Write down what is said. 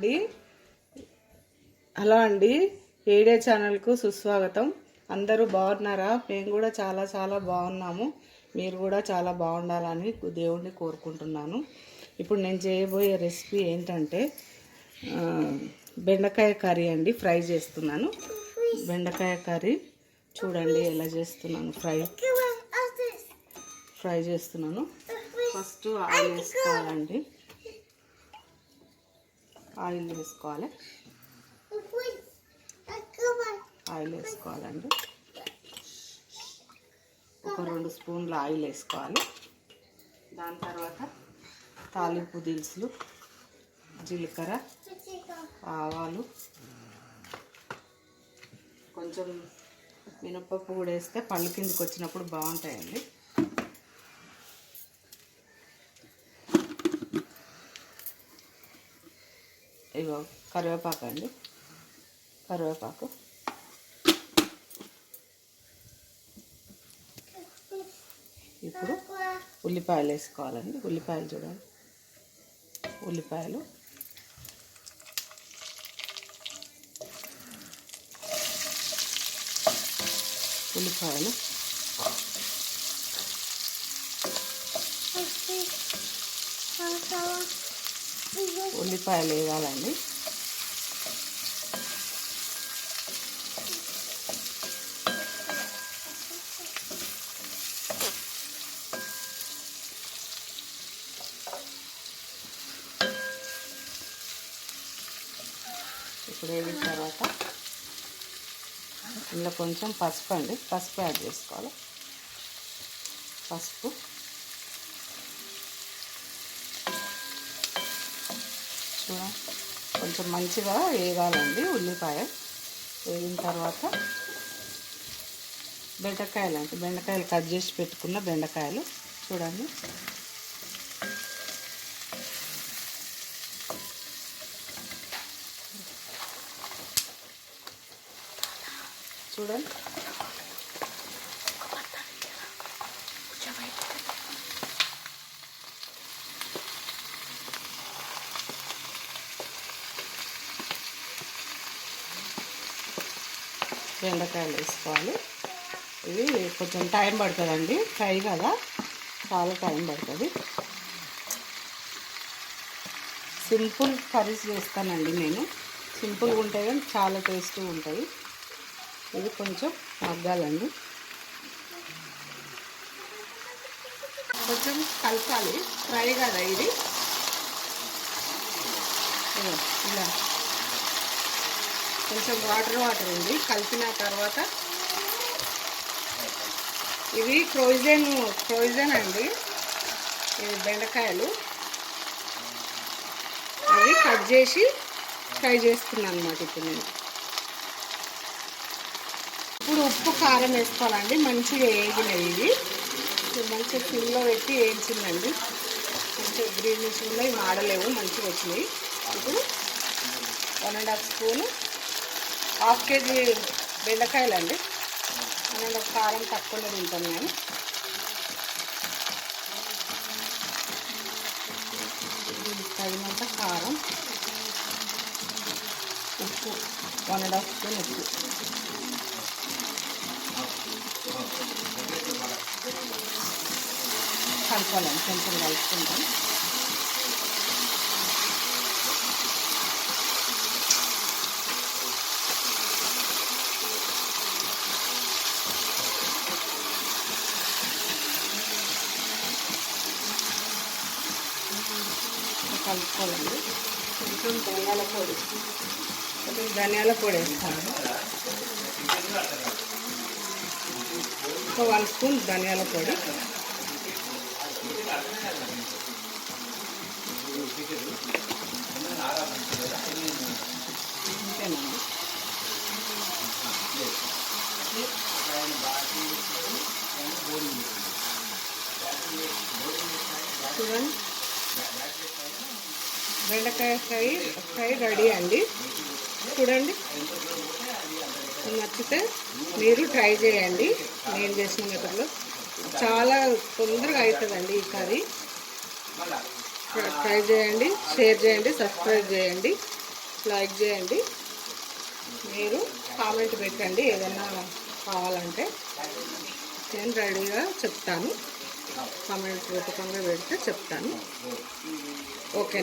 అండి హలో అండి, ఏడే ఛానల్కు సుస్వాగతం. అందరూ బాగున్నారా? మేము కూడా చాలా చాలా బాగున్నాము. మీరు కూడా చాలా బాగుండాలని దేవుణ్ణి కోరుకుంటున్నాను. ఇప్పుడు నేను చేయబోయే రెసిపీ ఏంటంటే బెండకాయ కర్రీ అండి. ఫ్రై చేస్తున్నాను బెండకాయ కర్రీ. చూడండి ఎలా చేస్తున్నాను. ఫ్రై చేస్తున్నాను. ఫస్ట్ ఆయిల్ వేసుకోవాలండి. ఆయిల్ వేసుకోవాలండి. ఒక 2 స్పూన్ల ఆయిల్ వేసుకోవాలి. దాని తర్వాత తాలింపు దినుసులు, జీలకర్ర, ఆవాలు, కొంచెం మినపప్పు కూడా వేస్తే పళ్ళు కిందకి వచ్చినప్పుడు బాగుంటాయండి. ఇగో కరివేపాకు అండి. కరివేపాకు, ఇప్పుడు ఉల్లిపాయలు వేసుకోవాలండి. ఉల్లిపాయలు చూడండి, ఉల్లిపాయలు ఉల్లిపాయలు వేయాలండి. ఇప్పుడు వేగిన తర్వాత ఇందులో కొంచెం పసుపు అండి. పసుపు యాడ్ చేసుకోవాలి. పసుపు, కొంచెం మంచిగా వేగాలండి. ఉల్లిపాయ వేగిన తర్వాత బెండకాయలు కట్ చేసి పెట్టుకున్న బెండకాయలు చూడండి. బెండకాయలు వేసుకోవాలి. ఇది కొంచెం టైం పడుతుందండి. ఫ్రై కదా, చాలా టైం పడుతుంది. సింపుల్ కర్రీస్ చేస్తానండి నేను. సింపుల్గా ఉంటాయి కానీ చాలా టేస్టీగా ఉంటాయి. ఇది కొంచెం మగ్గాలండి. కొంచెం కలపాలి. ఫ్రై కదా ఇది. ఇలా కొంచెం వాటర్ ఉంది. కలిపిన తర్వాత ఇవి ఫ్రోజన్ అండి. ఇవి బెండకాయలు అవి కట్ చేసి ఫ్రై చేస్తున్నాను అన్నమాట. ఇప్పుడు ఉప్పు కారం వేసుకోవాలండి. మంచిగా వేగినాయి. ఇది మంచిగా సిమ్లో పెట్టి వేయించిందండి. మంచిగా గ్రీనిష్ ఉన్నాయి, మాడలేవు, మంచిగా వచ్చినాయి. ఇప్పుడు 1.5 స్పూను, 1/2 కేజీ బెండకాయలు అండి. నేను కారం తక్కువనే తింటాను నేను. తగినంత కారం, ఉప్పు 1.5 స్పూన్ ఉప్పు, కలపాలండి. కొంచెం కలుపుకుంటాం. కలుపుకోవాలండి. కొంచెం ధనియాల పొడి వేస్తాను. ఒక 1 స్పూన్ ధనియాల పొడి, ఇంతేనండి. చూడండి, బెండకాయ ఫ్రై రెడీ అండి. చూడండి, నచ్చితే మీరు ట్రై చేయండి. నేను చేసిన మెథడ్లో చాలా తొందరగా అవుతుందండి ఈ కర్రీ. ట్రై చేయండి, షేర్ చేయండి, సబ్స్క్రైబ్ చేయండి. లైక్ చేయండి. మీరు కామెంట్ పెట్టండి ఏదన్నా కావాలంటే నేను రెడీగా చెప్తాను. కామెంట్ రూపకంగా పెడితే చెప్తాను. ఓకే.